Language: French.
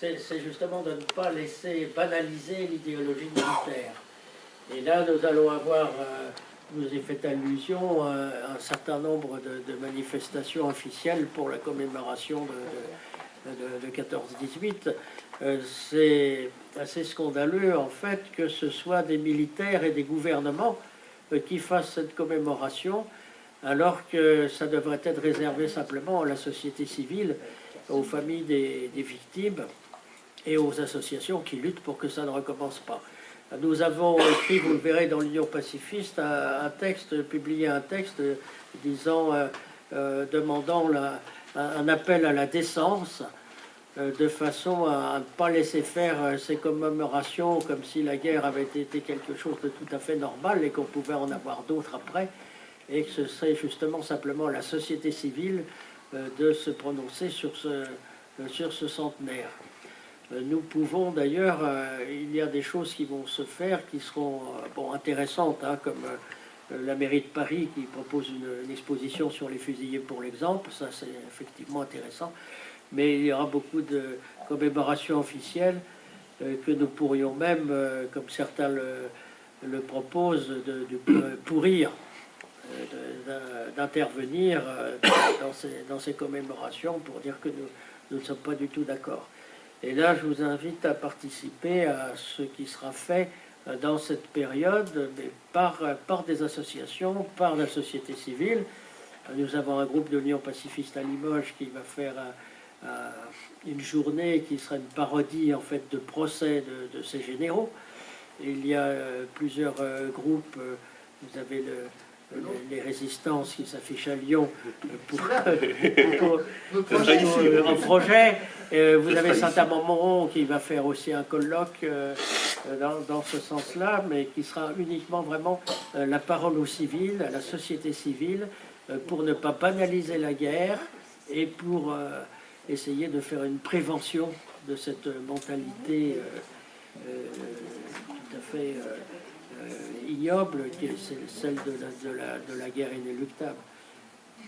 c'est justement de ne pas laisser banaliser l'idéologie militaire. Et là, nous allons avoir, vous avez fait allusion à un certain nombre de manifestations officielles pour la commémoration de 14-18. C'est assez scandaleux, en fait, que ce soit des militaires et des gouvernements qui fassent cette commémoration, alors que ça devrait être réservé simplement à la société civile, aux familles des victimes et aux associations qui luttent pour que ça ne recommence pas. Nous avons écrit, vous le verrez dans l'Union pacifiste, un texte, publié un texte disant, demandant un appel à la décence, de façon à ne pas laisser faire ces commémorations comme si la guerre avait été quelque chose de tout à fait normal et qu'on pouvait en avoir d'autres après, et que ce serait justement simplement la société civile de se prononcer sur ce centenaire. Nous pouvons d'ailleurs, il y a des choses qui vont se faire qui seront intéressantes, hein, comme la mairie de Paris qui propose une exposition sur les fusillés pour l'exemple, ça c'est effectivement intéressant, mais il y aura beaucoup de commémorations officielles que nous pourrions même, comme certains le proposent, de pourrir, d'intervenir dans ces commémorations pour dire que nous ne sommes pas du tout d'accord. Et là, je vous invite à participer à ce qui sera fait dans cette période, mais par des associations, par la société civile. Nous avons un groupe de l'Union pacifiste à Limoges qui va faire une journée qui sera une parodie en fait de procès de ces généraux. Il y a plusieurs groupes, vous avez les résistances qui s'affichent à Lyon pour un projet. Vous avez Saint-Amand-Montrond qui va faire aussi un colloque dans ce sens-là, mais qui sera uniquement vraiment la parole aux civils, à la société civile, pour ne pas banaliser la guerre et pour essayer de faire une prévention de cette mentalité tout à fait ignoble, qui est celle de la guerre inéluctable.